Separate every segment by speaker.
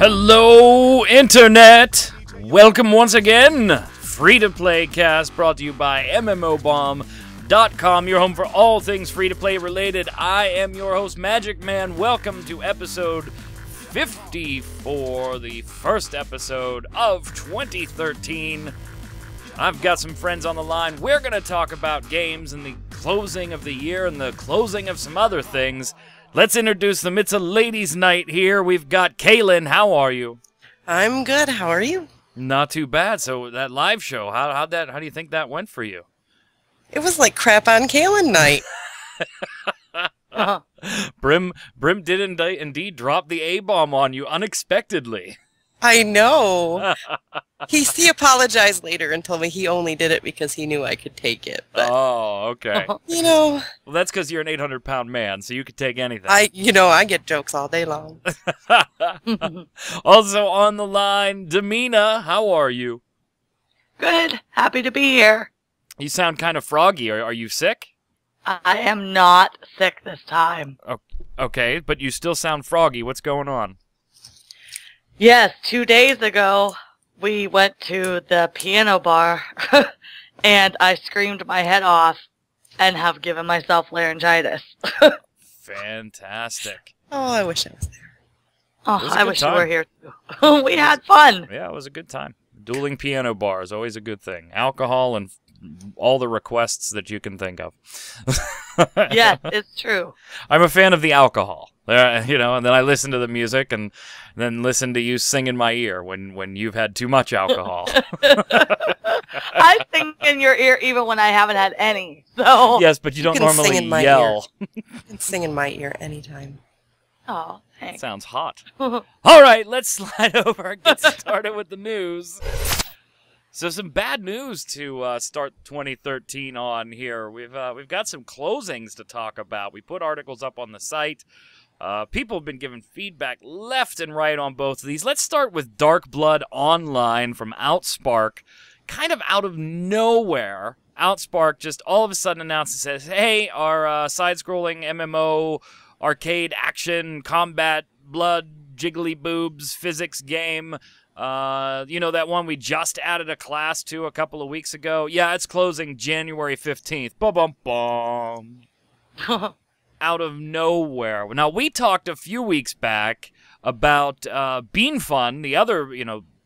Speaker 1: Hello, Internet! Welcome once again! Free-to-play cast brought to you by MMOBomb.com, your home for all things free-to-play related. I am your host, magicman. Welcome to episode 54, the first episode of 2013. I've got some friends on the line. We're going to talk about games and the closing of the year and the closing of some other things. Let's introduce them. It's a ladies' night here. We've got Kaylin. How are you?
Speaker 2: I'm good. How are you?
Speaker 1: Not too bad. So that live show, how do you think that went for you?
Speaker 2: It was like crap on Kaylin night.
Speaker 1: Brim did indeed drop the A-bomb on you unexpectedly.
Speaker 2: I know. He apologized later and told me he only did it because he knew I could take it. But,
Speaker 1: oh, okay.
Speaker 2: You know.
Speaker 1: Well, that's because you're an 800-pound man, so you could take anything.
Speaker 2: I get jokes all day long.
Speaker 1: Also on the line, Demina, how are you?
Speaker 3: Good. Happy to be here.
Speaker 1: You sound kind of froggy. Are you sick?
Speaker 3: I am not sick this time.
Speaker 1: Okay, but you still sound froggy. What's going on?
Speaker 3: Yes, 2 days ago, we went to the piano bar, and I screamed my head off and have given myself laryngitis.
Speaker 1: Fantastic.
Speaker 2: Oh, I wish I was there.
Speaker 3: Oh, I wish you were here, too. We had fun.
Speaker 1: Yeah, it was a good time. Dueling piano bar is always a good thing. Alcohol and all the requests that you can think of.
Speaker 3: Yes, it's true.
Speaker 1: I'm a fan of the alcohol, and then I listen to the music and then listen to you sing in my ear when you've had too much alcohol.
Speaker 3: I sing in your ear even when I haven't had any. So
Speaker 1: yes, but you don't normally yell.
Speaker 2: You can sing in my ear anytime.
Speaker 3: Oh, thanks.
Speaker 1: Sounds hot. All right, let's slide over and get started with the news. So some bad news to start 2013 on here. We've got some closings to talk about. We put articles up on the site. People have been giving feedback left and right on both of these. Let's start with Dark Blood Online from Outspark. Kind of out of nowhere, Outspark just all of a sudden announces, says, hey, our side-scrolling MMO arcade action combat blood jiggly boobs physics game, that one we just added a class to a couple of weeks ago. Yeah, it's closing January 15th. Ba-bum-bum. Out of nowhere. Now, we talked a few weeks back about Bean Fun, the other,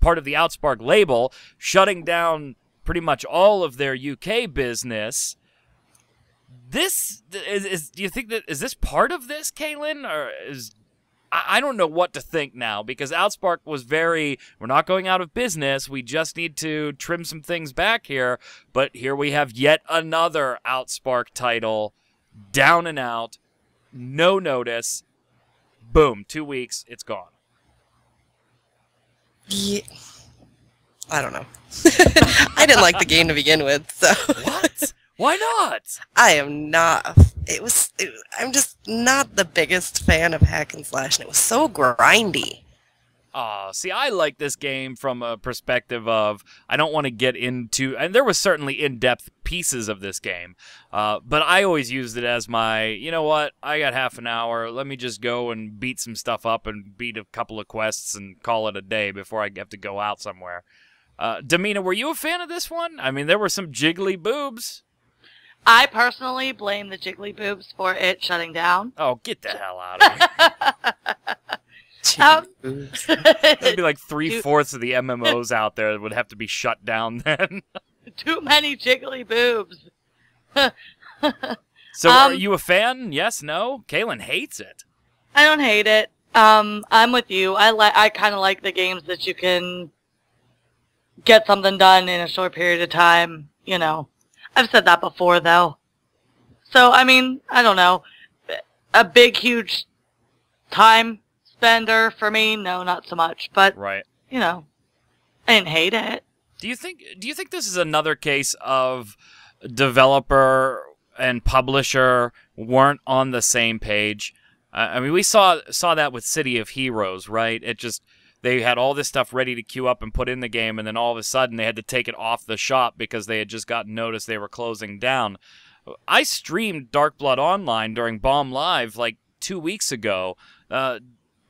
Speaker 1: part of the Outspark label, shutting down pretty much all of their UK business. This is do you think that is this part of this, Kaylin, or is I don't know what to think now, because Outspark was we're not going out of business, we just need to trim some things back here, but here we have yet another Outspark title, down and out, no notice, boom, 2 weeks, it's gone.
Speaker 2: Yeah. I don't know. I didn't like the game to begin with, so.
Speaker 1: What? Why not?
Speaker 2: I am not. I'm just not the biggest fan of hack and slash, and it was so grindy.
Speaker 1: See, I like this game from a perspective of I don't want to get into, and there was certainly in-depth pieces of this game, but I always used it as my, you know what, I got half an hour, let me just go and beat some stuff up and beat a couple of quests and call it a day before I have to go out somewhere. Demina, were you a fan of this one? I mean, there were some jiggly boobs.
Speaker 3: I personally blame the jiggly boobs for it shutting down.
Speaker 1: Oh, get the hell out of here. There'd be like 3/4 of the MMOs out there that would have to be shut down then.
Speaker 3: Too many jiggly boobs.
Speaker 1: So are you a fan? Yes, no? Kaylin hates it.
Speaker 3: I don't hate it. I'm with you. I kind of like the games that you can get something done in a short period of time, I've said that before, though. So, I mean, I don't know. A big, huge time spender for me? No, not so much. But,
Speaker 1: right.
Speaker 3: I didn't hate it.
Speaker 1: Do you think this is another case of developer and publisher weren't on the same page? I mean, we saw that with City of Heroes, right? They had all this stuff ready to queue up and put in the game, and then all of a sudden they had to take it off the shop because they had just gotten notice they were closing down. I streamed Dark Blood Online during Bomb Live like 2 weeks ago.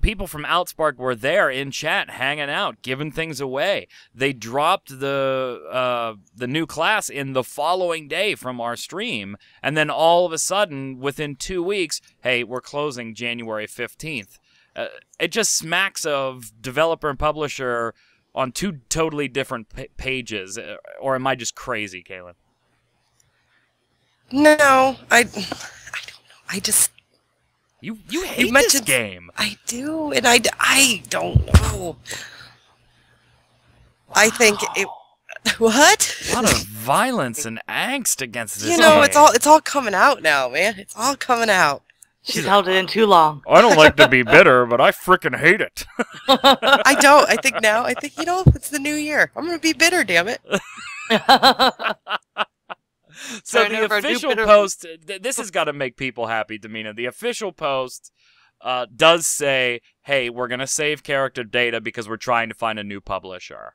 Speaker 1: people from Outspark were there in chat, hanging out, giving things away. They dropped the new class in the following day from our stream, and then all of a sudden, within 2 weeks, hey, we're closing January 15th. It just smacks of developer and publisher on two totally different pages. Or am I just crazy, Kaylin?
Speaker 2: No, I don't know. I just...
Speaker 1: You hate this game.
Speaker 2: I do, and I don't know. Wow. I think it... What?
Speaker 1: A lot of violence and angst against this
Speaker 2: You know,
Speaker 1: game.
Speaker 2: it's all coming out now, man. It's all coming out.
Speaker 3: She's held it in too long.
Speaker 1: I don't like to be bitter, but I frickin' hate it.
Speaker 2: I don't. I think, you know, it's the new year. I'm going to be bitter, damn it.
Speaker 1: So the official post, this has got to make people happy, Damina. The official post does say, hey, we're going to save character data because we're trying to find a new publisher.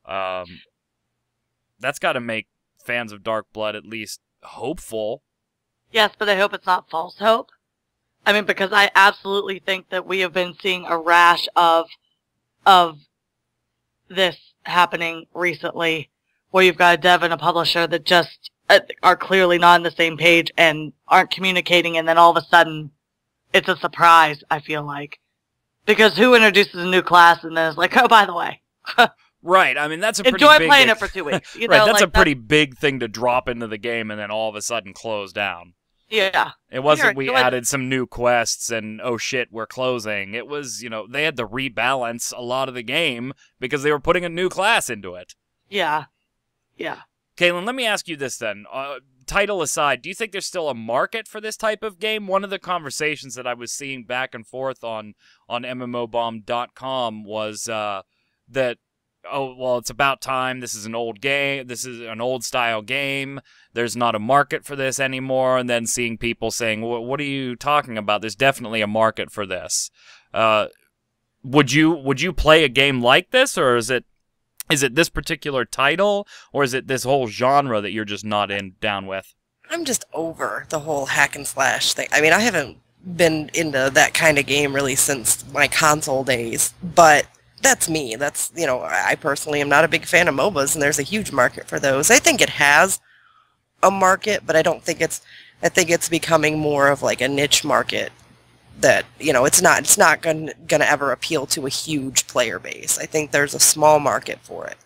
Speaker 1: That's got to make fans of Dark Blood at least hopeful.
Speaker 3: Yes, but I hope it's not false hope. I mean, because I absolutely think that we have been seeing a rash of this happening recently, where you've got a dev and a publisher that just are clearly not on the same page and aren't communicating, and then all of a sudden, it's a surprise, I feel like. Because who introduces a new class and then is like, oh, by the way.
Speaker 1: Right, I mean, that's a pretty
Speaker 3: Enjoy
Speaker 1: big...
Speaker 3: playing it for 2 weeks. You
Speaker 1: right,
Speaker 3: know,
Speaker 1: that's
Speaker 3: like,
Speaker 1: a pretty big thing to drop into the game and then all of a sudden close down.
Speaker 3: Yeah.
Speaker 1: It wasn't we added some new quests and, oh shit, we're closing. It was, you know, they had to rebalance a lot of the game because they were putting a new class into it.
Speaker 3: Yeah. Yeah.
Speaker 1: Kaylin, let me ask you this then. Title aside, do you think there's still a market for this type of game? One of the conversations that I was seeing back and forth on MMOBomb.com was that, oh, well, it's about time. This is an old game. This is an old style game. There's not a market for this anymore. And then seeing people saying, well, what are you talking about? There's definitely a market for this. Would you play a game like this, or is it this particular title, or is it this whole genre that you're just not down with?
Speaker 2: I'm just over the whole hack and slash thing. I mean, I haven't been into that kind of game really since my console days, but that's me. That's, you know, I personally am not a big fan of MOBAs, and there's a huge market for those. I think it has a market, but I think it's becoming more of like a niche market that, you know, it's not going to ever appeal to a huge player base. I think there's a small market for it.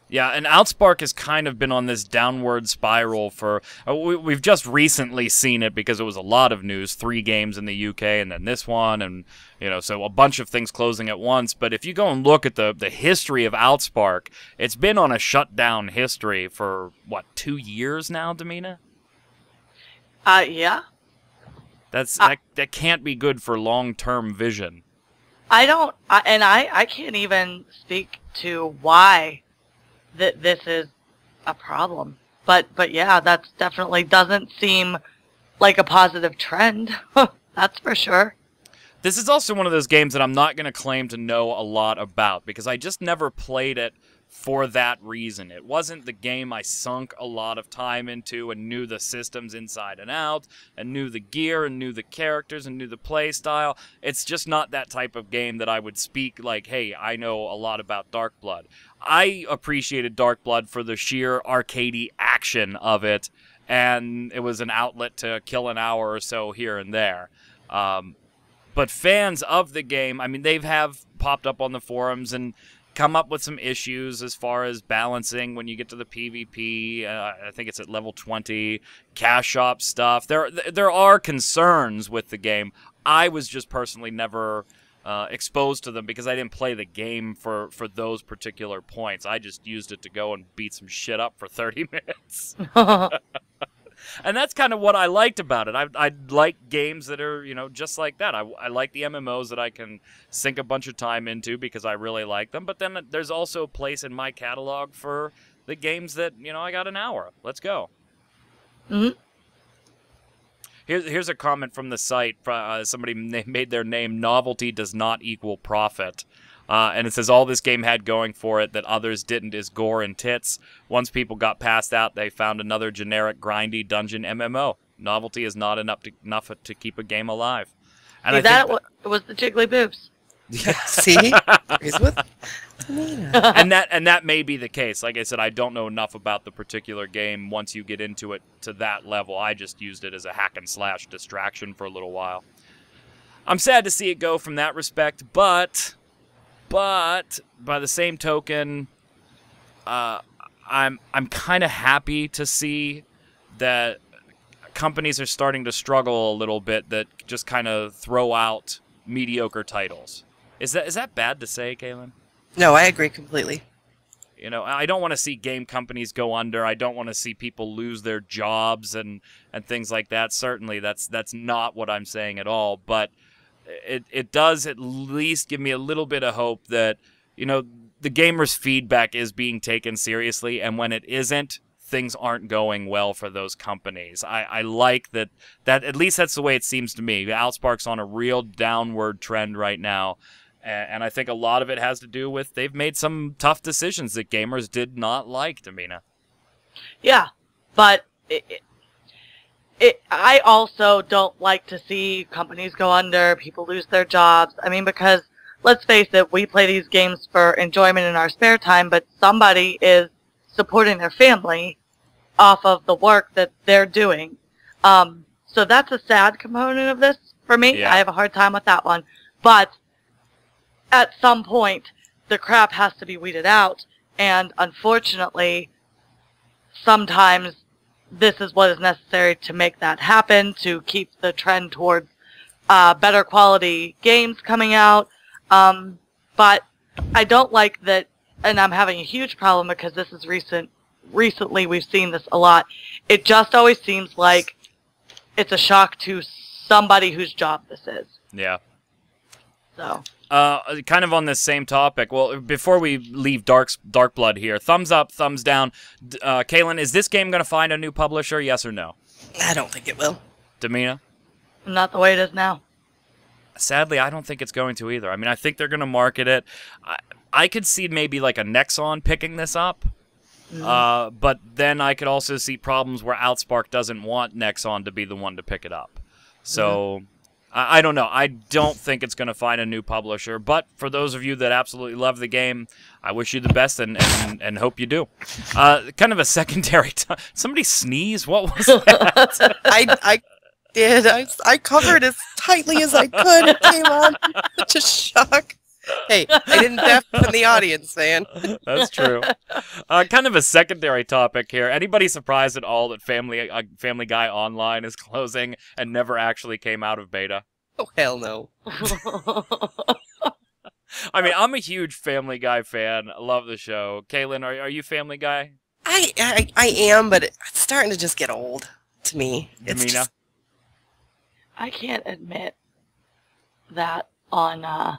Speaker 1: Yeah, and Outspark has kind of been on this downward spiral for... we've just recently seen it because it was a lot of news. 3 games in the UK and then this one, and, you know, so a bunch of things closing at once. But if you go and look at the history of Outspark, it's been on a shutdown history for, what, 2 years now, Damina?
Speaker 3: Yeah.
Speaker 1: That can't be good for long-term vision.
Speaker 3: I can't even speak to why that this is a problem. But yeah, that's definitely doesn't seem like a positive trend. That's for sure.
Speaker 1: This is also one of those games that I'm not going to claim to know a lot about because I just never played it for that reason. It wasn't the game I sunk a lot of time into and knew the systems inside and out and knew the gear and knew the characters and knew the play style. It's just not that type of game that I would speak like, hey, I know a lot about Dark Blood. I appreciated Dark Blood for the sheer arcadey action of it, and it was an outlet to kill an hour or so here and there. But fans of the game, I mean, they have popped up on the forums and come up with some issues as far as balancing when you get to the PvP. I think it's at level 20, cash shop stuff. There are concerns with the game. I was just personally never exposed to them because I didn't play the game for those particular points. I just used it to go and beat some shit up for 30 minutes. And that's kind of what I liked about it. I like games that are, you know, just like that. I like the MMOs that I can sink a bunch of time into because I really like them. But then there's also a place in my catalog for the games that, you know, I got an hour. Let's go.
Speaker 3: Mm-hmm.
Speaker 1: Here's a comment from the site. Somebody made their name, novelty does not equal profit. And it says all this game had going for it that others didn't is gore and tits. Once people got past that, they found another generic grindy dungeon MMO. Novelty is not enough to keep a game alive. And
Speaker 3: See, it was the jiggly boobs.
Speaker 2: See? Agrees with Tamina.
Speaker 1: and that may be the case. Like I said, I don't know enough about the particular game once you get into it to that level. I just used it as a hack and slash distraction for a little while. I'm sad to see it go from that respect, but by the same token, I'm kind of happy to see that companies are starting to struggle a little bit that just kind of throw out mediocre titles. Is that bad to say, Kaylin?
Speaker 2: No, I agree completely.
Speaker 1: You know, I don't want to see game companies go under. I don't want to see people lose their jobs and things like that. Certainly, that's not what I'm saying at all. But it does at least give me a little bit of hope that, you know, the gamers' feedback is being taken seriously, and when it isn't, things aren't going well for those companies. I like that at least that's the way it seems to me. Outspark's on a real downward trend right now. And I think a lot of it has to do with they've made some tough decisions that gamers did not like, Tamina.
Speaker 3: Yeah, but I also don't like to see companies go under, people lose their jobs. I mean, because let's face it, we play these games for enjoyment in our spare time, but somebody is supporting their family off of the work that they're doing. So that's a sad component of this for me.
Speaker 1: Yeah.
Speaker 3: I have a hard time with that one. But at some point, the crap has to be weeded out. And unfortunately, sometimes this is what is necessary to make that happen, to keep the trend towards better quality games coming out. But I don't like that, and I'm having a huge problem because this is recently we've seen this a lot. It just always seems like it's a shock to somebody whose job this is.
Speaker 1: Yeah.
Speaker 3: So.
Speaker 1: Kind of on this same topic. Well, before we leave Dark Blood here, thumbs up, thumbs down. Kaylin, is this game going to find a new publisher? Yes or no?
Speaker 2: I don't think it will.
Speaker 1: Damina?
Speaker 3: Not the way it is now.
Speaker 1: Sadly, I don't think it's going to either. I mean, I think they're going to market it. I could see maybe like a Nexon picking this up. But then I could also see problems where Outspark doesn't want Nexon to be the one to pick it up. So, I don't know. I don't think it's going to find a new publisher. But for those of you that absolutely love the game, I wish you the best and hope you do. Kind of a secondary... Somebody sneeze? What was that?
Speaker 2: I did. I covered as tightly as I could. It came on. Such a shock. Hey, I didn't deafen the audience, man.
Speaker 1: That's true. Kind of a secondary topic here. Anybody surprised at all that Family Guy Online is closing and never actually came out of beta?
Speaker 2: Oh, hell no.
Speaker 1: I mean, I'm a huge Family Guy fan. I love the show. Kaylin, are you Family Guy?
Speaker 2: I am, but it's starting to just get old to me. It's
Speaker 1: Damina?
Speaker 2: just...
Speaker 3: I can't admit that on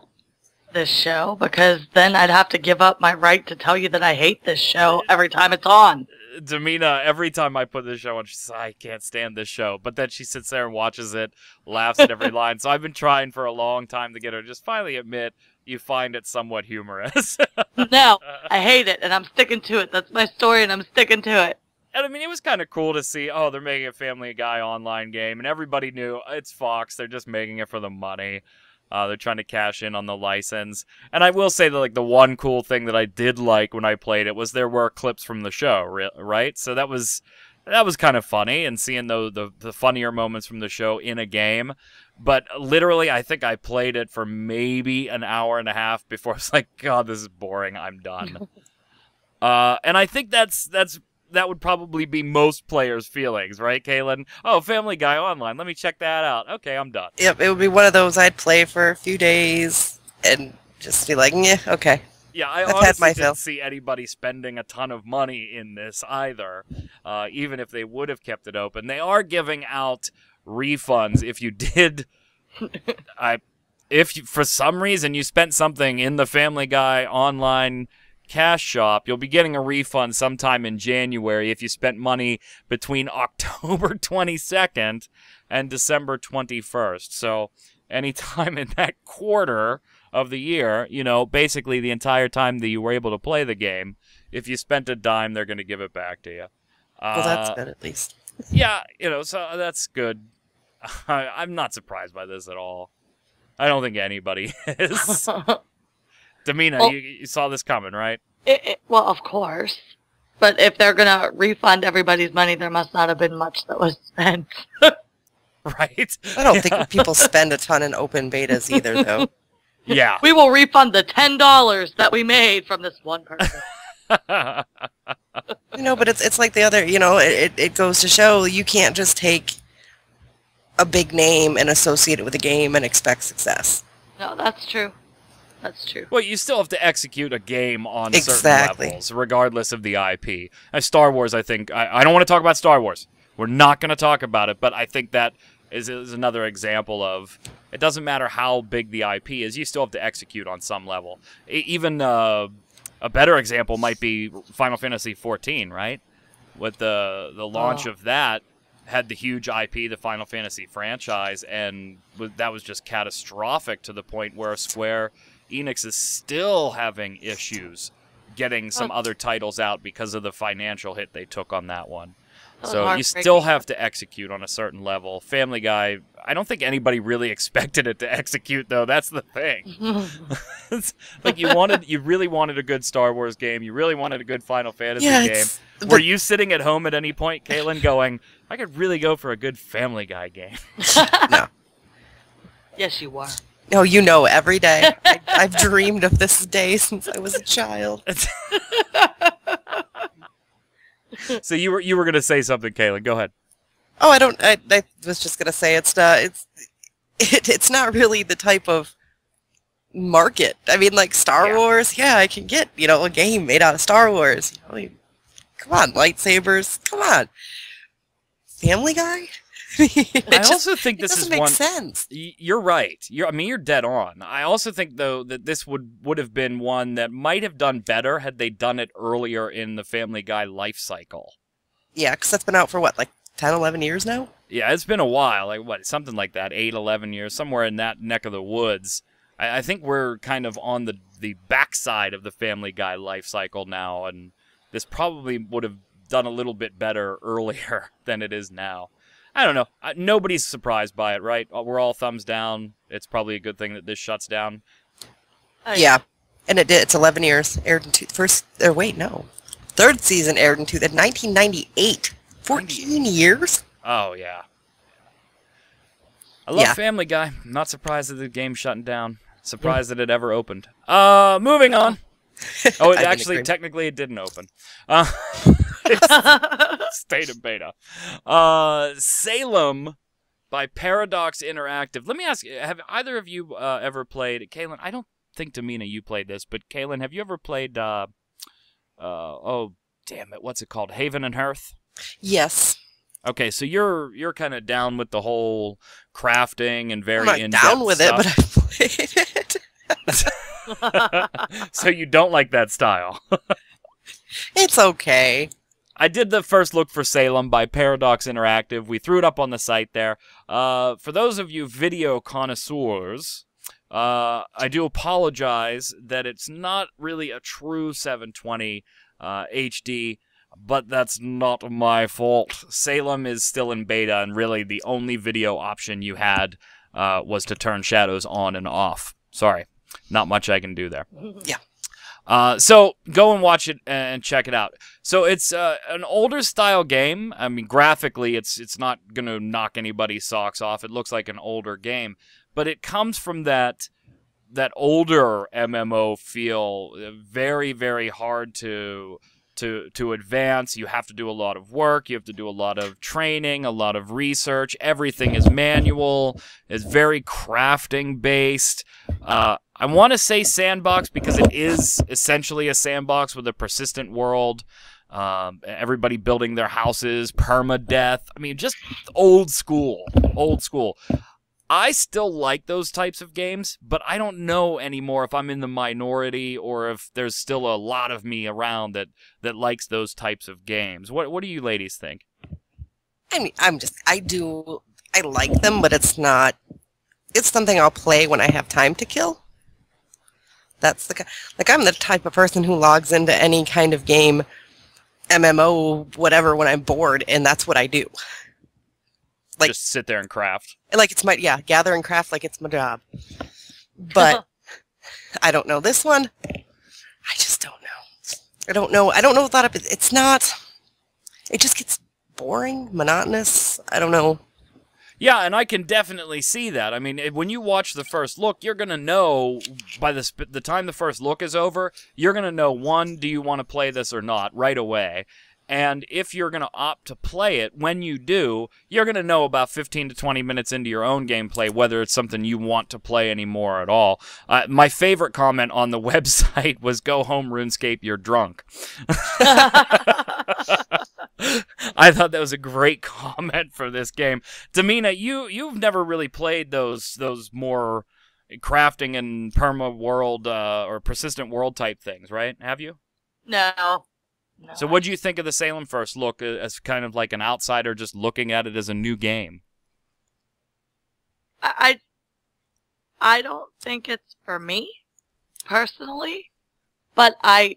Speaker 3: this show, because then I'd have to give up my right to tell you that I hate this show every time it's on.
Speaker 1: Damina, every time I put this show on, she says, I can't stand this show. But then she sits there and watches it, laughs at every line. So I've been trying for a long time to get her to just finally admit you find it somewhat humorous.
Speaker 3: No, I hate it, and I'm sticking to it. That's my story, and I'm sticking to it.
Speaker 1: And I mean, it was kind of cool to see, oh, they're making a Family Guy Online game, and everybody knew it's Fox. They're just making it for the money. They're trying to cash in on the license. And I will say that, like, the one cool thing that I did like when I played it was there were clips from the show, right? So that was kind of funny, and seeing the funnier moments from the show in a game. But literally, I think I played it for maybe an hour and a half before I was like, God, this is boring. I'm done. And I think that would probably be most players' feelings, right, Kaylin? Oh, Family Guy Online. Let me check that out. Okay, I'm done.
Speaker 2: Yep, it would be one of those I'd play for a few days and just be like, yeah, okay.
Speaker 1: Yeah, I
Speaker 2: I've had
Speaker 1: honestly
Speaker 2: my fill.
Speaker 1: didn't see anybody spending a ton of money in this either, even if they would have kept it open. They are giving out refunds if you did... for some reason you spent something in the Family Guy Online cash shop, you'll be getting a refund sometime in January if you spent money between October 22nd and December 21st. So anytime in that quarter of the year, you know, basically the entire time that you were able to play the game, if you spent a dime, they're going to give it back to you.
Speaker 2: Well, that's good at least.
Speaker 1: Yeah, you know, so that's good. I'm not surprised by this at all. I don't think anybody is. Damina,
Speaker 3: Well,
Speaker 1: you saw this coming, right?
Speaker 3: Well, of course. But if they're going to refund everybody's money, there must not have been much that was spent.
Speaker 1: Right?
Speaker 2: I don't think people spend a ton in open betas either, though.
Speaker 1: Yeah.
Speaker 3: We will refund the $10 that we made from this one person.
Speaker 2: But it's like the other, it goes to show you can't just take a big name and associate it with a game and expect success.
Speaker 3: No, that's true. That's true.
Speaker 1: Well, you still have to execute a game on
Speaker 2: Exactly.
Speaker 1: certain levels, regardless of the IP. Star Wars, I think, I don't want to talk about Star Wars. We're not going to talk about it, but I think that is another example of it doesn't matter how big the IP is, you still have to execute on some level. Even a better example might be Final Fantasy XIV, right? With the launch of that, had the huge IP, the Final Fantasy franchise, and that was just catastrophic to the point where Square Enix is still having issues getting some other titles out because of the financial hit they took on that one. So you still have to execute on a certain level. Family Guy, I don't think anybody really expected it to execute, though. That's the thing. It's like you really wanted a good Star Wars game. You really wanted a good Final Fantasy game. Were you sitting at home at any point, Caitlin, going, I could really go for a good Family Guy game?
Speaker 2: No.
Speaker 3: Yes, you were.
Speaker 2: No, every day. I've dreamed of this day since I was a child.
Speaker 1: So you were going to say something, Caitlin. Go ahead.
Speaker 2: Oh, I was just going to say it's not really the type of market. I mean, like Star Wars, I can get, a game made out of Star Wars. Come on, lightsabers. Come on. Family Guy?
Speaker 1: I also think this
Speaker 2: doesn't
Speaker 1: is
Speaker 2: make sense.
Speaker 1: You're right. You're dead on. I also think, though, that this would have been one that might have done better had they done it earlier in the Family Guy life cycle.
Speaker 2: Yeah, because that's been out for, what, like 10, 11 years now?
Speaker 1: Yeah, it's been a while. Like, what, something like that, 8, 11 years, somewhere in that neck of the woods. I think we're kind of on the backside of the Family Guy life cycle now, and this probably would have done a little bit better earlier than it is now. I don't know. Nobody's surprised by it, right? We're all thumbs down. It's probably a good thing that this shuts down.
Speaker 2: Yeah, and it did. It's 11 years. Aired in third season aired in 1998. 14 years?
Speaker 1: Oh, yeah. I love Family Guy. I'm not surprised that the game's shutting down. Surprised that it ever opened. Moving on. Oh, technically it didn't open. State of beta. Salem by Paradox Interactive. Let me ask you, have either of you ever played, Kaylin, I don't think, Damina, you played this, but Kaylin, have you ever played, oh, damn it, what's it called? Haven and Hearth?
Speaker 2: Yes.
Speaker 1: Okay, so you're kind of down with the whole crafting and very
Speaker 2: in-depth stuff. I'm not down with it, but I played it.
Speaker 1: So you don't like that style?
Speaker 2: It's okay.
Speaker 1: I did the first look for Salem by Paradox Interactive. We threw it up on the site there. For those of you video connoisseurs, I do apologize that it's not really a true 720 HD, but that's not my fault. Salem is still in beta, and really the only video option you had was to turn shadows on and off. Sorry, not much I can do there.
Speaker 2: Yeah.
Speaker 1: So go and watch it and check it out. So it's an older style game. I mean, graphically, it's not gonna knock anybody's socks off. It looks like an older game, but it comes from that older MMO feel. Very, very hard to advance. You have to do a lot of work. You have to do a lot of training, a lot of research. Everything is manual. It's very crafting based. I want to say sandbox because it is essentially a sandbox with a persistent world. Everybody building their houses, permadeath. I mean, just old school. Old school. I still like those types of games, but I don't know anymore if I'm in the minority or if there's still a lot of me around that likes those types of games. What do you ladies think?
Speaker 2: I mean, I like them, but it's something I'll play when I have time to kill. That's I'm the type of person who logs into any kind of game, MMO, whatever, when I'm bored, and that's what I do.
Speaker 1: Just sit there and craft.
Speaker 2: Like it's gather and craft like it's my job. But I don't know. This one, I just don't know. I don't know. I don't know what it's not. It just gets boring, monotonous. I don't know.
Speaker 1: Yeah, and I can definitely see that. I mean, when you watch the first look, you're going to know by the time the first look is over, you're going to know, one, do you want to play this or not right away? And if you're going to opt to play it, when you do, you're going to know about 15 to 20 minutes into your own gameplay whether it's something you want to play anymore at all. My favorite comment on the website was, "Go home, RuneScape, you're drunk." I thought that was a great comment for this game. Damina, you've never really played those more crafting and perma world or persistent world type things, right? Have you?
Speaker 3: No.
Speaker 1: So what do you think of the Salem first look as kind of like an outsider just looking at it as a new game?
Speaker 3: I don't think it's for me, personally. But I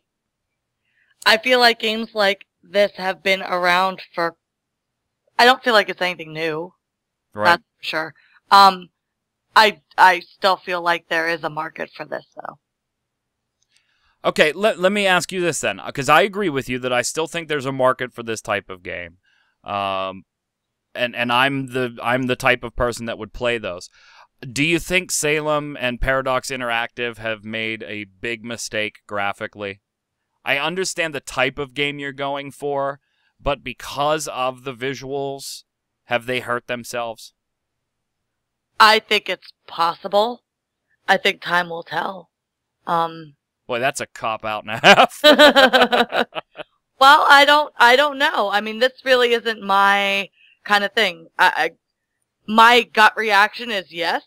Speaker 3: feel like games like this have been around for... I don't feel like it's anything new.
Speaker 1: Right.
Speaker 3: That's for sure. I still feel like there is a market for this, though.
Speaker 1: Okay, let me ask you this then, because I agree with you that I still think there's a market for this type of game, and I'm the type of person that would play those. Do you think Salem and Paradox Interactive have made a big mistake graphically? I understand the type of game you're going for, but because of the visuals, have they hurt themselves?
Speaker 3: I think it's possible. I think time will tell.
Speaker 1: Boy, that's a cop-out and a half.
Speaker 3: Well, I don't know. I mean, this really isn't my kind of thing. My gut reaction is yes,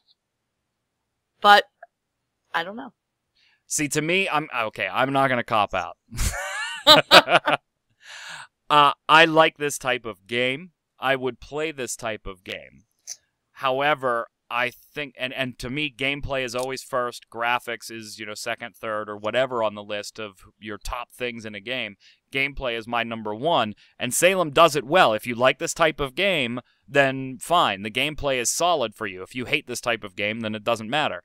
Speaker 3: but I don't know.
Speaker 1: See, to me, I'm not going to cop out. I like this type of game. I would play this type of game. However, I think, and to me, gameplay is always first. Graphics is, second, third, or whatever on the list of your top things in a game. Gameplay is my number one, and Salem does it well. If you like this type of game, then fine. The gameplay is solid for you. If you hate this type of game, then it doesn't matter.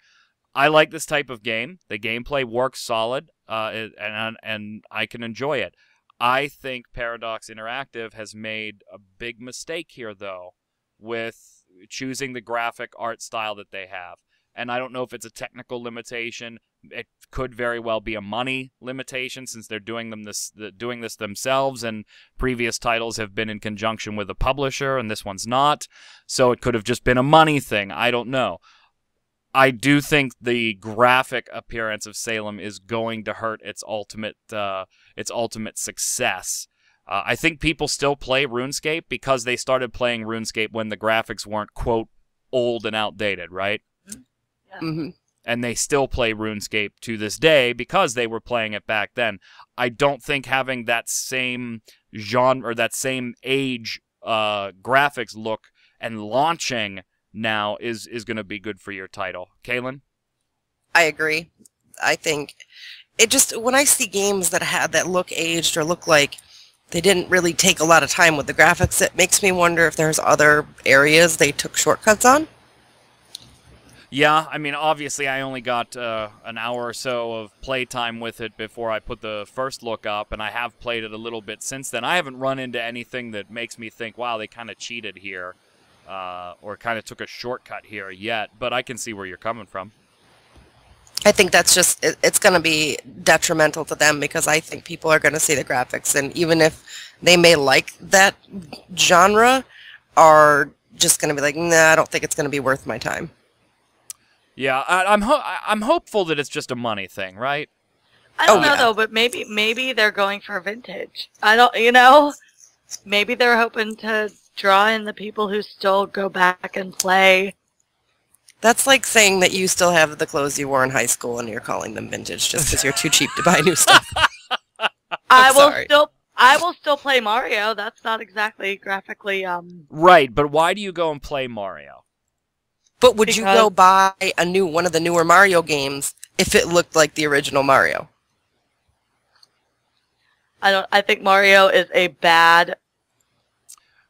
Speaker 1: I like this type of game. The gameplay works solid, and I can enjoy it. I think Paradox Interactive has made a big mistake here, though, with choosing the graphic art style that they have. And I don't know if it's a technical limitation. It could very well be a money limitation since they're doing this themselves, and previous titles have been in conjunction with a publisher, and this one's not. So it could have just been a money thing. I don't know. I do think the graphic appearance of Salem is going to hurt its ultimate success. I think people still play RuneScape because they started playing RuneScape when the graphics weren't, quote, old and outdated, right?
Speaker 3: Yeah.
Speaker 2: Mm-hmm.
Speaker 1: And they still play RuneScape to this day because they were playing it back then. I don't think having that same genre or that same age graphics look and launching now is going to be good for your title. Kaylin?
Speaker 2: I agree. I think it just, when I see games that look aged or look like they didn't really take a lot of time with the graphics, it makes me wonder if there's other areas they took shortcuts on.
Speaker 1: Yeah, I mean, obviously I only got an hour or so of playtime with it before I put the first look up, and I have played it a little bit since then. I haven't run into anything that makes me think, wow, they kind of cheated here, or kind of took a shortcut here yet, but I can see where you're coming from.
Speaker 2: I think that's just, it's going to be detrimental to them because I think people are going to see the graphics, and even if they may like that genre, are just going to be like, nah, I don't think it's going to be worth my time.
Speaker 3: Yeah,
Speaker 1: I'm hopeful that it's just a money thing, right?
Speaker 3: I don't know though, but maybe they're going for vintage. I don't, maybe they're hoping to draw in the people who still go back and play.
Speaker 2: That's like saying that you still have the clothes you wore in high school and you're calling them vintage just because you're too cheap to buy new stuff.
Speaker 3: I will still play Mario. That's not exactly graphically
Speaker 1: Right, but why do you go and play Mario?
Speaker 2: But would you go buy one of the newer Mario games if it looked like the original Mario?
Speaker 3: I think Mario is a bad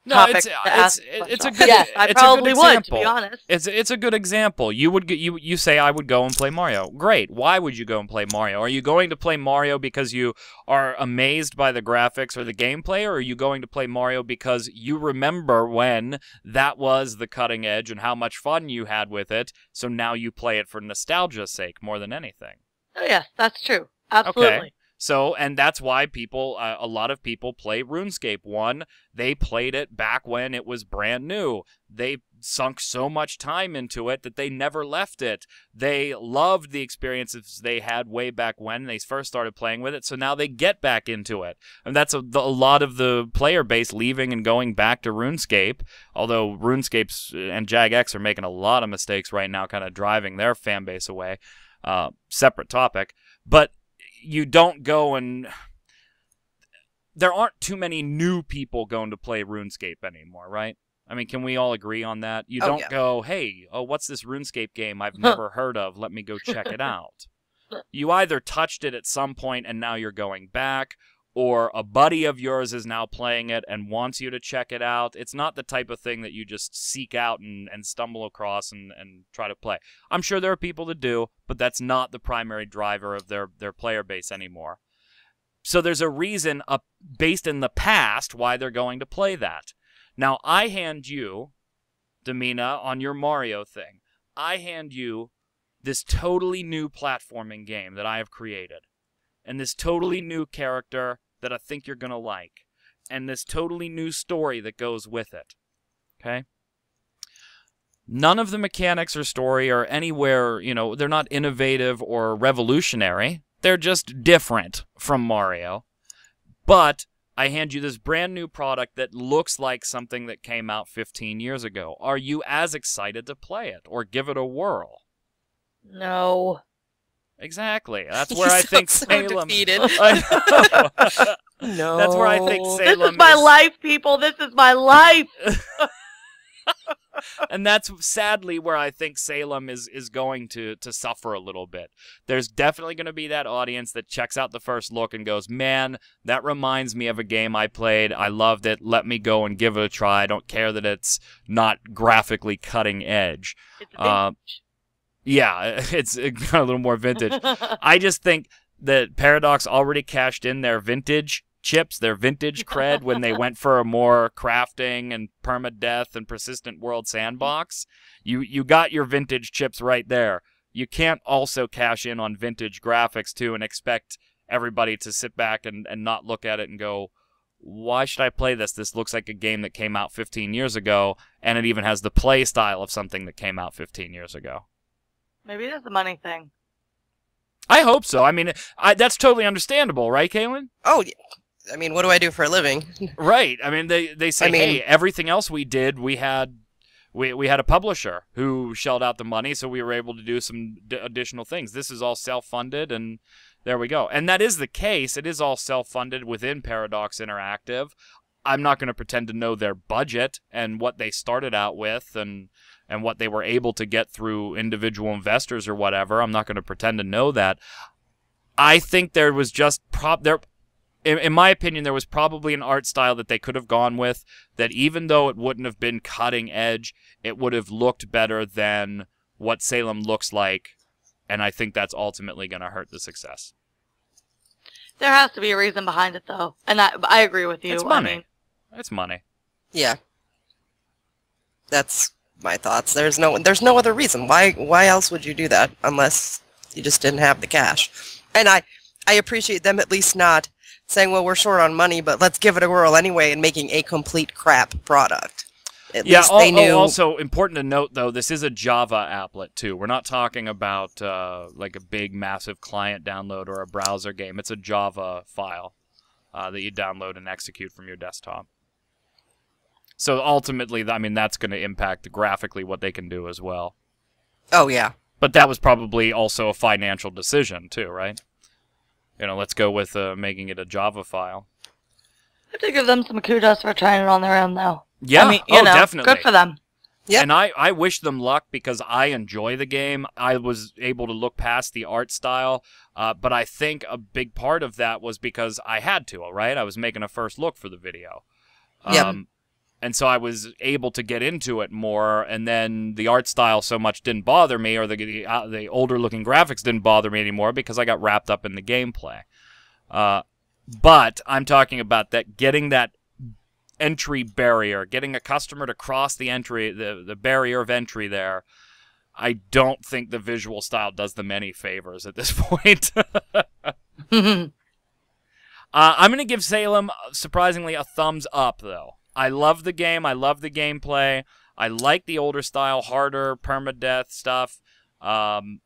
Speaker 1: No,
Speaker 3: topic to ask.
Speaker 1: it's a good
Speaker 3: Yes, I
Speaker 1: it's
Speaker 3: probably
Speaker 1: a good
Speaker 3: would,
Speaker 1: example.
Speaker 3: to be honest.
Speaker 1: It's a good example. You say I would go and play Mario. Great. Why would you go and play Mario? Are you going to play Mario because you are amazed by the graphics or the gameplay, or are you going to play Mario because you remember when that was the cutting edge and how much fun you had with it, so now you play it for nostalgia's sake more than anything?
Speaker 3: Oh, yes, that's true. Absolutely.
Speaker 1: Okay. So, and that's why a lot of people play RuneScape. One, they played it back when it was brand new. They sunk so much time into it that they never left it. They loved the experiences they had way back when they first started playing with it, so now they get back into it. And that's a lot of the player base leaving and going back to RuneScape, although RuneScape's and JagX are making a lot of mistakes right now, kind of driving their fan base away. Separate topic. But you don't go and... There aren't too many new people going to play RuneScape anymore, right? I mean, can we all agree on that? You don't go, hey, what's this RuneScape game I've never heard of? Let me go check it out. You either touched it at some point and now you're going back, or a buddy of yours is now playing it and wants you to check it out. It's not the type of thing that you just seek out and stumble across and try to play. I'm sure there are people that do, but that's not the primary driver of their player base anymore. So there's a reason based in the past why they're going to play that. Now, I hand you, Damina, on your Mario thing, I hand you this totally new platforming game that I have created. And this totally new character that I think you're going to like. And this totally new story that goes with it. Okay? None of the mechanics or story are anywhere, they're not innovative or revolutionary. They're just different from Mario. But I hand you this brand new product that looks like something that came out 15 years ago. Are you as excited to play it or give it a whirl?
Speaker 3: No.
Speaker 1: Exactly. That's where I think Salem...
Speaker 2: defeated.
Speaker 1: I know.
Speaker 2: No.
Speaker 1: That's where I think Salem
Speaker 3: This is my life, people. This is my life.
Speaker 1: And that's sadly where I think Salem is going to suffer a little bit. There's definitely going to be that audience that checks out the first look and goes, man, that reminds me of a game I played. I loved it. Let me go and give it a try. I don't care that it's not graphically cutting edge.
Speaker 3: It's vintage.
Speaker 1: Yeah, it's a little more vintage. I just think that Paradox already cashed in their vintage chips, their vintage cred, when they went for a more crafting and permadeath and persistent world sandbox. You got your vintage chips right there. You can't also cash in on vintage graphics, too, and expect everybody to sit back and not look at it and go, why should I play this? This looks like a game that came out 15 years ago, and it even has the play style of something that came out 15 years ago.
Speaker 3: Maybe that's a money thing.
Speaker 1: I hope so. I mean, that's totally understandable, right, Kaylin?
Speaker 2: Oh, I mean, what do I do for a living?
Speaker 1: Right. I mean, they say, hey, everything else we did, we had a publisher who shelled out the money, so we were able to do some additional things. This is all self-funded, and there we go. And that is the case. It is all self-funded within Paradox Interactive. I'm not going to pretend to know their budget and what they started out with and what they were able to get through individual investors or whatever. I'm not going to pretend to know that. I think there was just in my opinion, there was probably an art style that they could have gone with that even though it wouldn't have been cutting edge, it would have looked better than what Salem looks like, and I think that's ultimately going to hurt the success.
Speaker 3: There has to be a reason behind it, though, and I agree with you.
Speaker 1: It's money. It's money.
Speaker 2: Yeah. That's my thoughts. There's no other reason. Why else would you do that unless you just didn't have the cash? And I appreciate them at least not saying, well, we're short on money, but let's give it a whirl anyway, and making a complete crap product. At least they knew.
Speaker 1: Also important to note, though, this is a Java applet, too. We're not talking about like a big, massive client download or a browser game. It's a Java file that you download and execute from your desktop. So ultimately, I mean, that's going to impact graphically what they can do as well.
Speaker 2: Oh, yeah.
Speaker 1: But that was probably also a financial decision, too, right? Let's go with making it a Java file.
Speaker 3: I have to give them some kudos for trying it on their own, though.
Speaker 1: Yeah,
Speaker 3: I mean,
Speaker 1: definitely.
Speaker 3: Good for them.
Speaker 2: Yep.
Speaker 1: And I wish them luck because I enjoy the game. I was able to look past the art style, but I think a big part of that was because I had to, all right? I was making a first look for the video.
Speaker 2: Yep.
Speaker 1: And so I was able to get into it more, and then the art style so much didn't bother me, or the older-looking graphics didn't bother me anymore because I got wrapped up in the gameplay. But I'm talking about getting that entry barrier, getting a customer to cross the barrier of entry there. I don't think the visual style does them any favors at this point. I'm going to give Salem, surprisingly, a thumbs up, though. I love the game. I love the gameplay. I like the older style, harder, permadeath stuff. I'm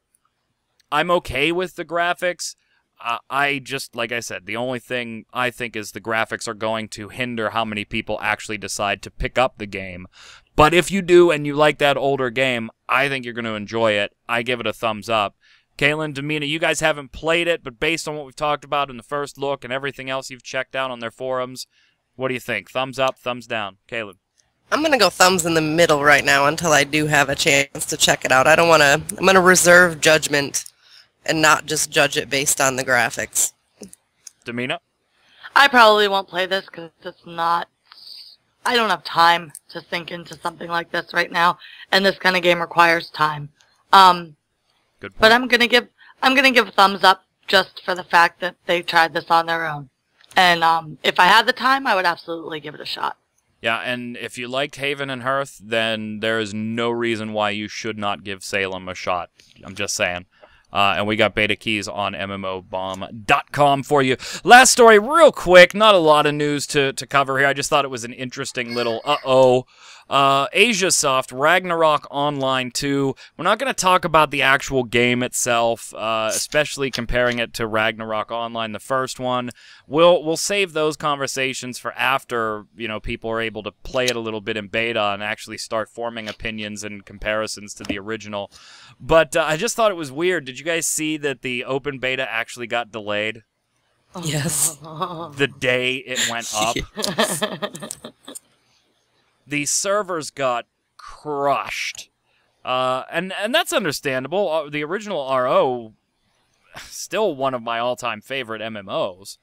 Speaker 1: okay with the graphics. I just, like I said, the only thing I think is the graphics are going to hinder how many people actually decide to pick up the game. But if you do and you like that older game, I think you're going to enjoy it. I give it a thumbs up. Kaylin, Damina, you guys haven't played it, but based on what we've talked about in the first look and everything else you've checked out on their forums, what do you think? Thumbs up, thumbs down? Kaylin.
Speaker 2: I'm going to go thumbs in the middle right now until I do have a chance to check it out. I'm going to reserve judgment and not just judge it based on the graphics.
Speaker 1: Damina?
Speaker 3: I probably won't play this because it's not... I don't have time to sink into something like this right now, and this kind of game requires time.
Speaker 1: Good point.
Speaker 3: But I'm gonna give a thumbs up just for the fact that they tried this on their own. And if I had the time, I would absolutely give it a shot.
Speaker 1: Yeah, and if you liked Haven and Hearth, then there is no reason why you should not give Salem a shot. I'm just saying. And we got beta keys on mmobomb.com for you. Last story, real quick. Not a lot of news to cover here. I just thought it was an interesting little Asiasoft Ragnarok Online 2. We're not going to talk about the actual game itself, especially comparing it to Ragnarok Online, the first one. We'll save those conversations for after, people are able to play it a little bit in beta and actually start forming opinions and comparisons to the original. But I just thought it was weird. Did you guys see that the open beta actually got delayed?
Speaker 2: Yes.
Speaker 1: The day it went up. The servers got crushed. And that's understandable. The original RO, still one of my all-time favorite MMOs.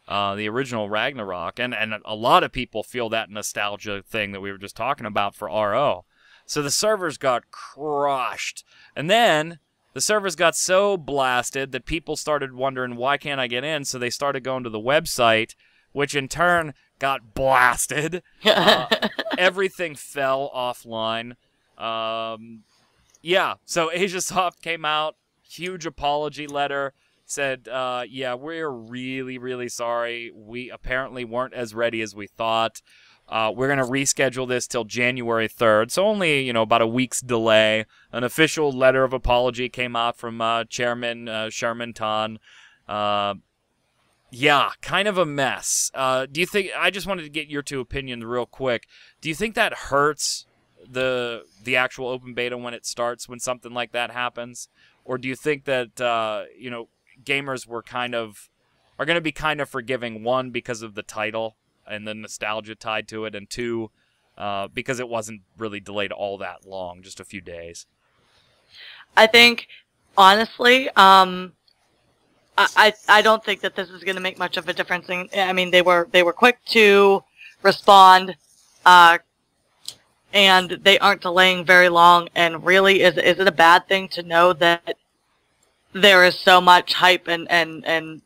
Speaker 1: The original Ragnarok. And a lot of people feel that nostalgia thing that we were just talking about for RO. So the servers got crushed. And then the servers got so blasted that people started wondering, why can't I get in? So they started going to the website, which in turn got blasted. Everything fell offline. Yeah, so Asiasoft came out, huge apology letter, said, yeah, we're really, really sorry. We apparently weren't as ready as we thought. We're going to reschedule this till January 3rd, so only, about a week's delay. An official letter of apology came out from Chairman Sherman Tan. Yeah, kind of a mess. Do you think, I just wanted to get your two opinions real quick. Do you think that hurts the actual open beta when it starts, when something like that happens? Or do you think that, gamers are going to be kind of forgiving, one, because of the title and the nostalgia tied to it, and two, because it wasn't really delayed all that long, just a few days?
Speaker 3: I think, honestly, I don't think that this is going to make much of a difference. I mean, they were quick to respond, and they aren't delaying very long. And really, is it a bad thing to know that there is so much hype and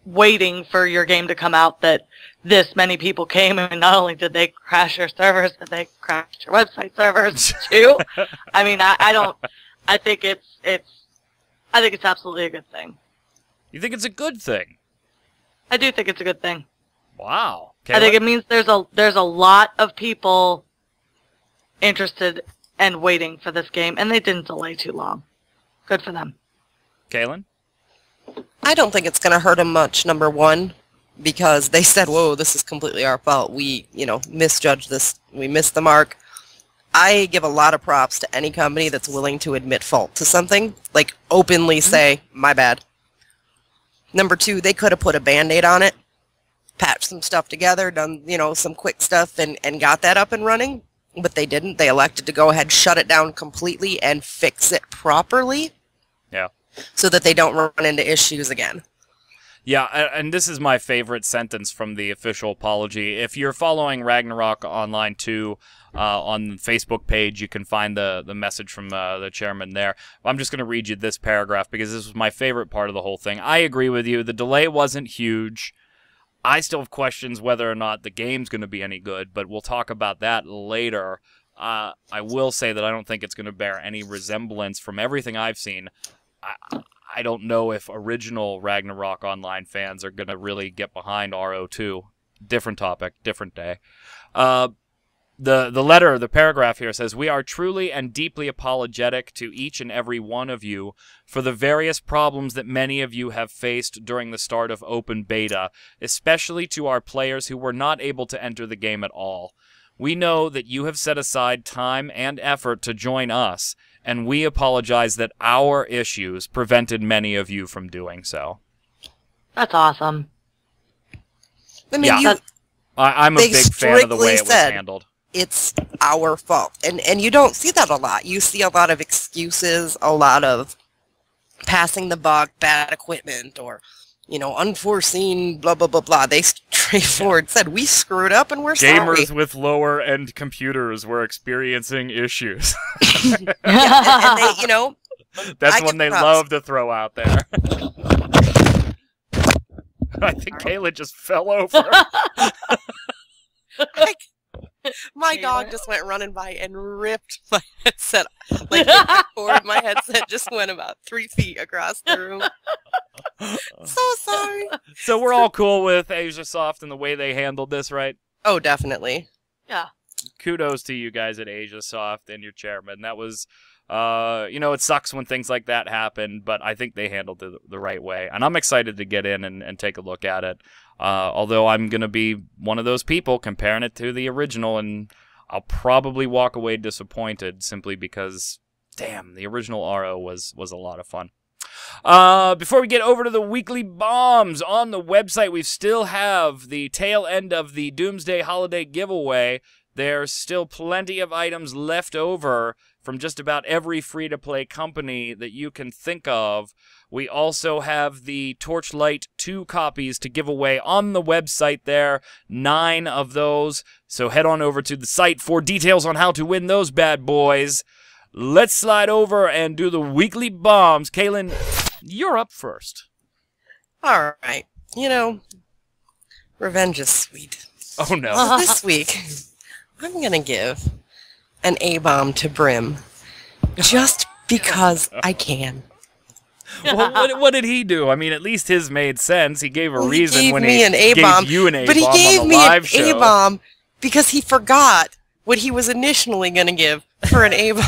Speaker 3: waiting for your game to come out that this many people came, and not only did they crash your servers, but they crashed your website servers too? I mean, I think it's absolutely a good thing. You
Speaker 1: think it's a good thing?
Speaker 3: I do think it's a good thing.
Speaker 1: Wow.
Speaker 3: Kayla? I think it means there's a lot of people interested and waiting for this game, and they didn't delay too long. Good for them.
Speaker 1: Kaylin?
Speaker 2: I don't think it's going to hurt them much, number one, because they said, whoa, this is completely our fault. We, misjudged this. We missed the mark. I give a lot of props to any company that's willing to admit fault to something, like openly say, my bad. Number two, they could have put a Band-Aid on it, patched some stuff together, done, some quick stuff, and got that up and running, but they didn't. They elected to go ahead, shut it down completely, and fix it properly.
Speaker 1: Yeah.
Speaker 2: So that they don't run into issues again.
Speaker 1: Yeah, and this is my favorite sentence from the official apology. If you're following Ragnarok Online 2 on the Facebook page, you can find the message from the chairman there. I'm just going to read you this paragraph because this was my favorite part of the whole thing. I agree with you. The delay wasn't huge. I still have questions whether or not the game's going to be any good, but we'll talk about that later. I will say that I don't think it's going to bear any resemblance from everything I've seen. I don't know if original Ragnarok Online fans are going to really get behind RO2. Different topic, different day. The paragraph here says, "We are truly and deeply apologetic to each and every one of you for the various problems that many of you have faced during the start of open beta, especially to our players who were not able to enter the game at all. We know that you have set aside time and effort to join us, and we apologize that our issues prevented many of you from doing so."
Speaker 3: That's awesome.
Speaker 2: I mean,
Speaker 1: Yeah. I'm a big fan of the way it was handled.
Speaker 2: It's our fault. And you don't see that a lot. You see a lot of excuses, a lot of passing the buck, bad equipment, or, unforeseen blah, blah, blah, blah. They straightforward said, we screwed up and we're sorry.
Speaker 1: Gamers with lower-end computers were experiencing issues.
Speaker 2: Yeah, and they,
Speaker 1: That's one they love to throw out there. I think Kayla just fell over.
Speaker 2: My dog just went running by and ripped my headset. Like, forward, my headset just went about 3 feet across the room. So sorry.
Speaker 1: So we're all cool with AsiaSoft and the way they handled this, right?
Speaker 2: Oh, definitely.
Speaker 3: Yeah.
Speaker 1: Kudos to you guys at AsiaSoft and your chairman. That was, it sucks when things like that happen, but I think they handled it the right way. And I'm excited to get in and take a look at it. Although I'm going to be one of those people comparing it to the original, and I'll probably walk away disappointed simply because, damn, the original RO was a lot of fun. Before we get over to the weekly bombs, on the website we still have the tail end of the Doomsday Holiday giveaway. There's still plenty of items left over from just about every free-to-play company that you can think of. We also have the Torchlight 2 copies to give away on the website there, 9 of those. So head on over to the site for details on how to win those bad boys. Let's slide over and do the weekly bombs. Kaylin, you're up first.
Speaker 2: All right. Revenge is sweet.
Speaker 1: Oh, no.
Speaker 2: So this week, I'm going to give an A-bomb to Brim just because I can.
Speaker 1: Well, what did he do? I mean, at least his made sense. He gave a reason when he
Speaker 2: gave you an A-bomb,
Speaker 1: but he gave me an
Speaker 2: A-bomb because he forgot what he was initially going to give for an A-bomb.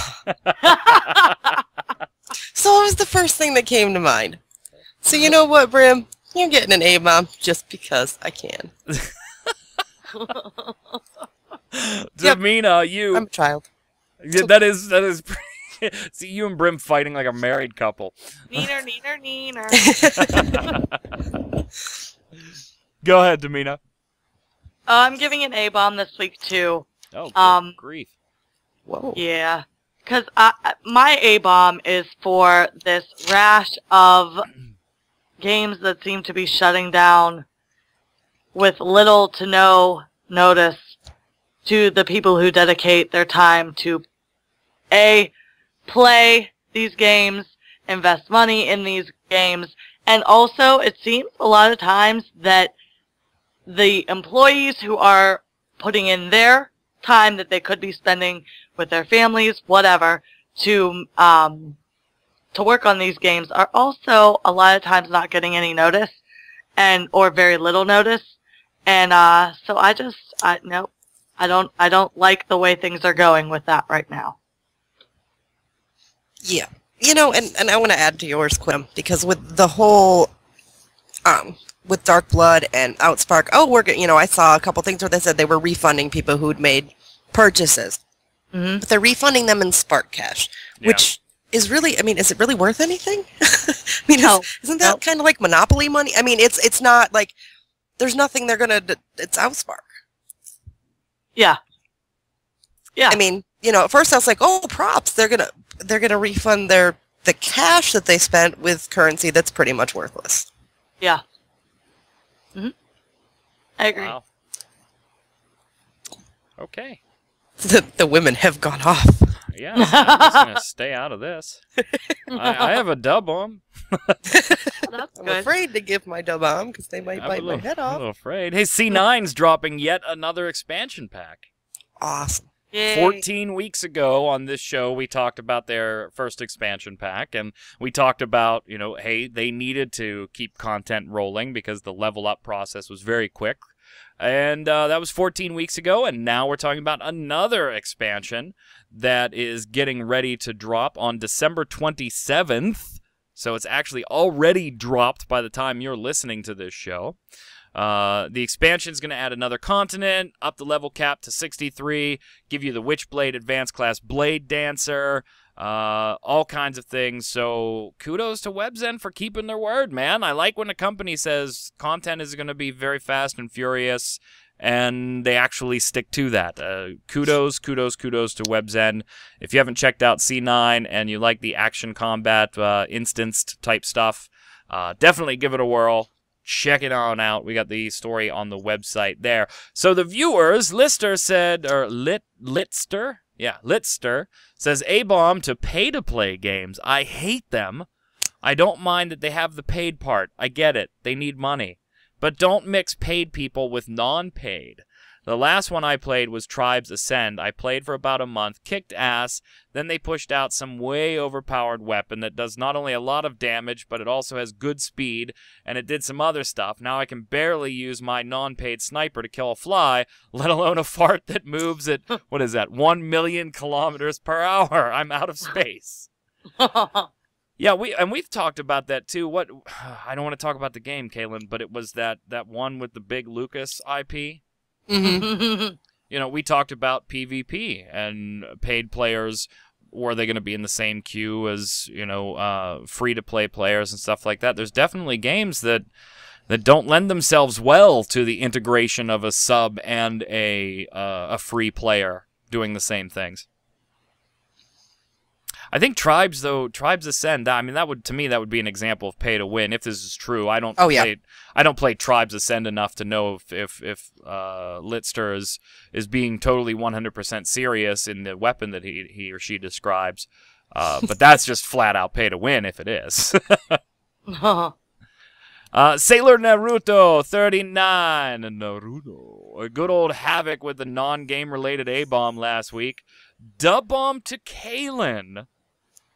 Speaker 2: So it was the first thing that came to mind. So you know what, Brim? You're getting an A-bomb just because I can.
Speaker 1: Damina, you.
Speaker 2: I'm a child.
Speaker 1: Yeah, that is pretty. See, you and Brim fighting like a married couple.
Speaker 3: Neener, neener, neener.
Speaker 1: Go ahead, Damina.
Speaker 3: I'm giving an A-bomb this week, too.
Speaker 1: Oh, good grief.
Speaker 2: Whoa.
Speaker 3: Yeah. Because my A-bomb is for this rash of games that seem to be shutting down with little to no notice to the people who dedicate their time to play these games, invest money in these games, and also it seems a lot of times that the employees who are putting in their time that they could be spending with their families, whatever, to work on these games are also a lot of times not getting any notice or very little notice. And so I don't like the way things are going with that right now.
Speaker 2: Yeah. And I want to add to yours, Quim, because with the whole, with Dark Blood and Outspark, I saw a couple things where they said they were refunding people who'd made purchases. Mm-hmm. But they're refunding them in Spark Cash, which is really, is it really worth anything? No. Isn't that kind of like Monopoly money? It's not like, there's nothing they're going to, it's Outspark.
Speaker 3: Yeah. Yeah.
Speaker 2: At first I was like, oh, props. They're gonna refund the cash that they spent with currency that's pretty much worthless.
Speaker 3: Yeah. I agree.
Speaker 1: Wow. Okay.
Speaker 2: The women have gone off.
Speaker 1: Yeah, I'm just going to stay out of this. I have a dub on.
Speaker 3: That's
Speaker 2: I'm
Speaker 3: good.
Speaker 2: afraid to give my dub bomb because they might
Speaker 1: I'm
Speaker 2: bite my head
Speaker 1: a
Speaker 2: off.
Speaker 1: little afraid. Hey, C9's dropping yet another expansion pack.
Speaker 2: Awesome.
Speaker 3: Yay.
Speaker 1: 14 weeks ago on this show, we talked about their first expansion pack, and we talked about, hey, they needed to keep content rolling because the level up process was very quick. And that was 14 weeks ago, and now we're talking about another expansion that is getting ready to drop on December 27th. So it's actually already dropped by the time you're listening to this show. The expansion is going to add another continent, up the level cap to 63, give you the Witchblade Advanced Class Blade Dancer, all kinds of things. So kudos to WebZen for keeping their word, man. I like when a company says content is going to be very fast and furious, and they actually stick to that. Kudos to WebZen. If you haven't checked out C9 and you like the action combat instanced type stuff, definitely give it a whirl. Check it on out. We got the story on the website there. So the viewers, Litster said, or Litster? Yeah, Litster says, A-bomb to pay-to-play games. I hate them. I don't mind that they have the paid part. I get it. They need money. But don't mix paid people with non-paid. The last one I played was Tribes Ascend. I played for about a month, kicked ass, then they pushed out some way overpowered weapon that does not only a lot of damage, but it also has good speed, and it did some other stuff. Now I can barely use my non-paid sniper to kill a fly, let alone a fart that moves at, 1 million kilometers per hour. I'm out of space. Yeah, we've talked about that too. I don't want to talk about the game, Kaylin, but it was that one with the big Lucas IP.
Speaker 2: Mm-hmm.
Speaker 1: We talked about PvP and paid players. Were they going to be in the same queue as free-to-play players and stuff like that? There's definitely games that don't lend themselves well to the integration of a sub and a free player doing the same things. I think Tribes Ascend. I mean, that would be an example of pay to win. If this is true, I don't play Tribes Ascend enough to know if Litster is being totally 100% serious in the weapon that he or she describes. But that's just flat out pay to win if it is. Sailor Naruto 39 Naruto, a good old havoc with the non-game related A-bomb last week. Dub bomb to Kaylin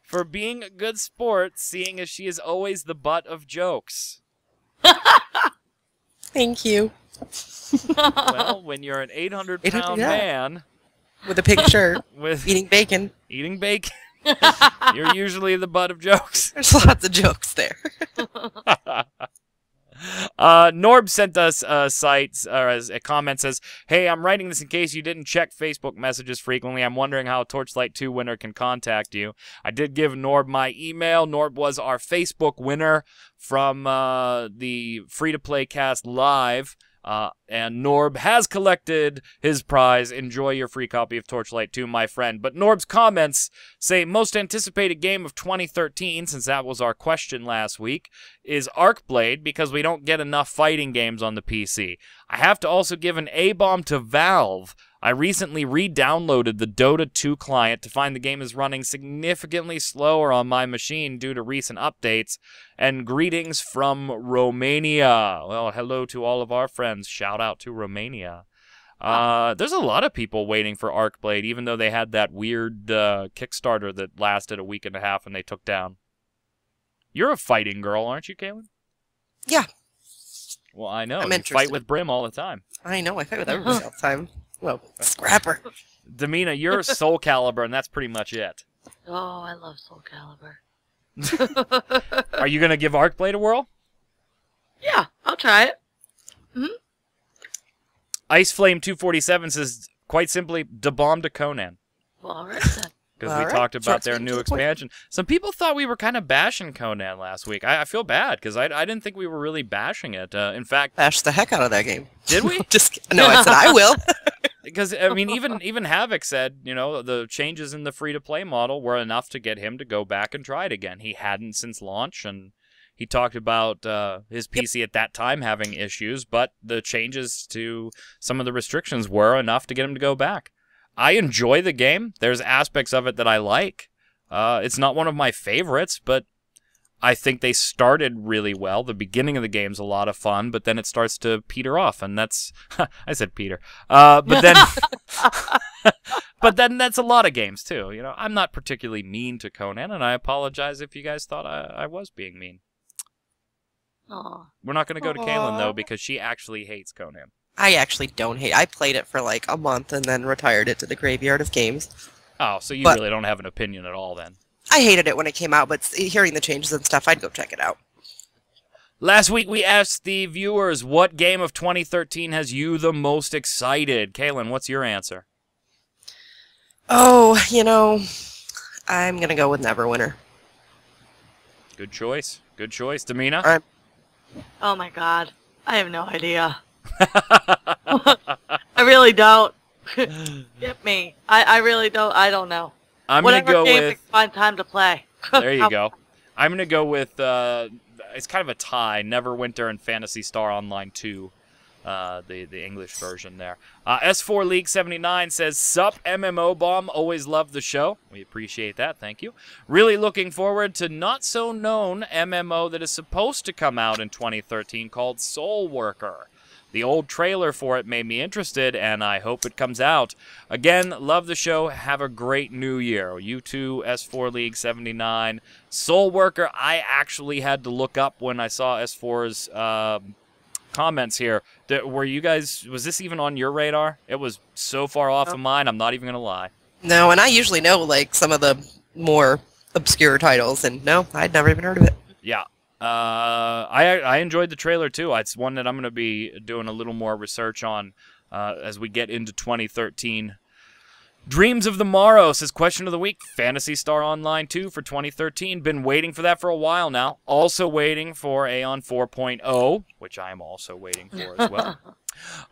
Speaker 1: for being a good sport, seeing as she is always the butt of jokes.
Speaker 2: Thank you.
Speaker 1: Well, when you're an 800-pound man
Speaker 2: with a pink shirt,
Speaker 1: with
Speaker 2: eating bacon,
Speaker 1: you're usually the butt of jokes.
Speaker 2: There's lots of jokes there.
Speaker 1: Norb sent us a comment says, "Hey, I'm writing this in case you didn't check Facebook messages frequently. I'm wondering how a Torchlight 2 winner can contact you." I did give Norb my email. Norb was our Facebook winner from the free-to-play cast live. And Norb has collected his prize. Enjoy your free copy of Torchlight 2, my friend. But Norb's comments say, most anticipated game of 2013, since that was our question last week, is Arcblade, because we don't get enough fighting games on the PC. I have to also give an A-bomb to Valve. I recently re-downloaded the Dota 2 client to find the game is running significantly slower on my machine due to recent updates. And greetings from Romania. Well, hello to all of our friends. Shout out to Romania. There's a lot of people waiting for Arcblade, even though they had that weird Kickstarter that lasted a week and a half and they took down. You're a fighting girl, aren't you, Kaylin?
Speaker 2: Yeah.
Speaker 1: Well, I know.
Speaker 2: I'm
Speaker 1: You
Speaker 2: interested.
Speaker 1: fight with Brim all the time.
Speaker 2: I know. I fight with everybody all the time. Well, Scrapper.
Speaker 1: Damina, you're Soul Calibur, and that's pretty much it.
Speaker 3: Oh, I love Soul Calibur.
Speaker 1: Are you going to give Arcblade a whirl?
Speaker 3: Yeah, I'll try it.
Speaker 1: Ice Flame 247 says, quite simply, da bomb to Conan.
Speaker 3: Well, all right then.
Speaker 1: Because we talked about their new expansion. Some people thought we were kind of bashing Conan last week. I feel bad, because I didn't think we were really bashing it. In fact...
Speaker 2: Bash the heck out of that game.
Speaker 1: Did we?
Speaker 2: No, I said I will.
Speaker 1: Because, I mean, even Havoc said, the changes in the free-to-play model were enough to get him to go back and try it again. He hadn't since launch, and He talked about his PC at that time having issues, but the changes to some of the restrictions were enough to get him to go back. I enjoy the game. There's aspects of it that I like. It's not one of my favorites, but I think they started really well. The beginning of the game's a lot of fun, but then it starts to peter off, and that's... I said Peter. But then... but then that's a lot of games, too. You know, I'm not particularly mean to Conan, and I apologize if you guys thought I was being mean.
Speaker 3: Aw.
Speaker 1: We're not going to go to Kaylin, though, because she actually hates Conan.
Speaker 2: I actually don't hate. I played it for like a month and then retired it to the graveyard of games.
Speaker 1: Oh, so you really don't have an opinion at all, then?
Speaker 2: I hated it when it came out, but hearing the changes and stuff, I'd go check it out.
Speaker 1: Last week, we asked the viewers, what game of 2013 has you the most excited? Kaylin, what's your answer?
Speaker 2: Oh, you know, I'm going to go with Neverwinter.
Speaker 1: Good choice. Good choice. Damina?
Speaker 3: Oh my god. I have no idea. I really don't. Get me. I really don't. I don't know.
Speaker 1: I'm going to go
Speaker 3: Whatever game
Speaker 1: with...
Speaker 3: we can find time to play.
Speaker 1: There you go. I'm going to go with... it's kind of a tie. Neverwinter and Phantasy Star Online 2. The English version there. S4 League 79 says, Sup MMO Bomb, always love the show. We appreciate that, thank you. Really looking forward to not-so-known MMO that is supposed to come out in 2013 called Soul Worker. The old trailer for it made me interested, and I hope it comes out. Again, love the show. Have a great new year. You too, S4 League 79. Soul Worker, I actually had to look up when I saw S4's comments here. Were you guys, was this even on your radar? It was so far off of mine, I'm not even going to lie.
Speaker 2: No, and I usually know like some of the more obscure titles, and no, I'd never even heard of it.
Speaker 1: Yeah. I enjoyed the trailer too. It's one that I'm going to be doing a little more research on as we get into 2013. Dreams of the Morrow says, question of the week, Phantasy Star Online 2 for 2013. Been waiting for that for a while now. Also waiting for Aeon 4.0, which I am also waiting for as well.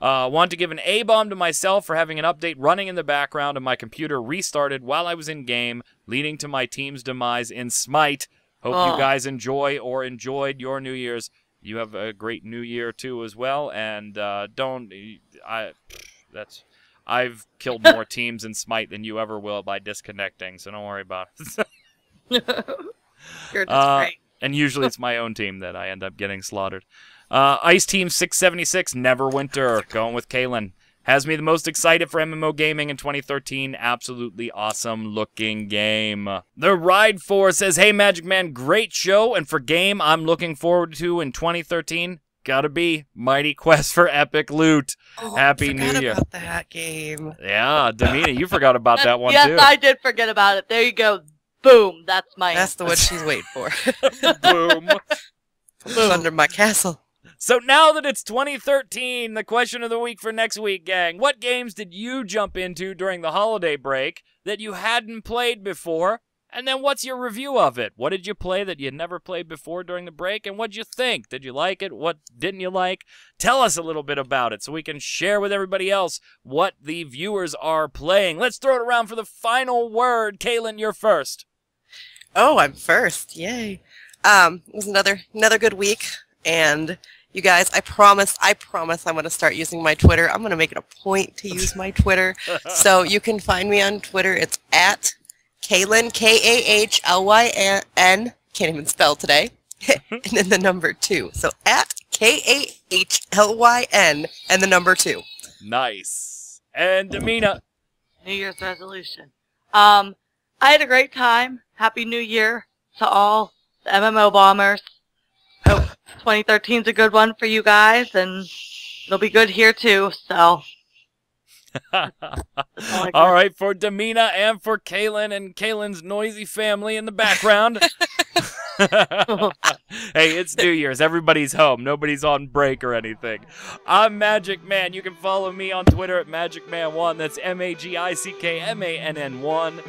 Speaker 1: Want to give an A-bomb to myself for having an update running in the background and my computer restarted while I was in game, leading to my team's demise in Smite. Hope you guys enjoy or enjoyed your New Year's. You have a great New Year too as well, and I've killed more teams in Smite than you ever will by disconnecting, so don't worry about it.
Speaker 3: You're just great.
Speaker 1: And usually it's my own team that I end up getting slaughtered. Ice Team 676, Neverwinter, going with Kaylin. Has me the most excited for MMO gaming in 2013. Absolutely awesome looking game. The Ride 4 says, hey Magic Man, great show, and for game I'm looking forward to in 2013. Gotta be Mighty Quest for Epic Loot. Happy New Year.
Speaker 2: I forgot about that game.
Speaker 1: Yeah, Damina, you forgot about that one
Speaker 3: yes,
Speaker 1: too.
Speaker 3: Yes, I did forget about it. There you go. Boom. That's my
Speaker 2: That's the one she's waiting for.
Speaker 1: Boom.
Speaker 2: Boom. Under my castle.
Speaker 1: So now that it's 2013, the question of the week for next week, gang. What games did you jump into during the holiday break that you hadn't played before? And then what's your review of it? What did you play that you never played before during the break? And what'd you think? Did you like it? What didn't you like? Tell us a little bit about it so we can share with everybody else what the viewers are playing. Let's throw it around for the final word. Kaylin, you're first.
Speaker 2: Oh, I'm first. Yay. It was another good week. And you guys, I promise I'm going to start using my Twitter. I'm going to make it a point to use my Twitter. So you can find me on Twitter. It's at Kahlyn, Kahlyn, can't even spell today, and then the number 2. So at Kahlyn and the number 2.
Speaker 1: Nice. And Damina.
Speaker 3: New Year's resolution. I had a great time. Happy New Year to all the MMO bombers. Hope 2013 is a good one for you guys, and it'll be good here too, so.
Speaker 1: All right, for Damina and for Kaylin and Kaylin's noisy family in the background. Hey, it's New Year's. Everybody's home. Nobody's on break or anything. I'm Magic Man. You can follow me on Twitter at MagicMan1. That's MAGICKMANN1.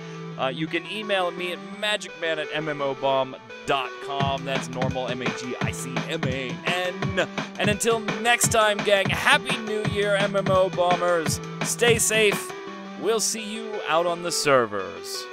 Speaker 1: You can email me at magicman@mmobomb.com. That's normal, MAGICMAN. And until next time, gang, Happy New Year, MMO bombers. Stay safe. We'll see you out on the servers.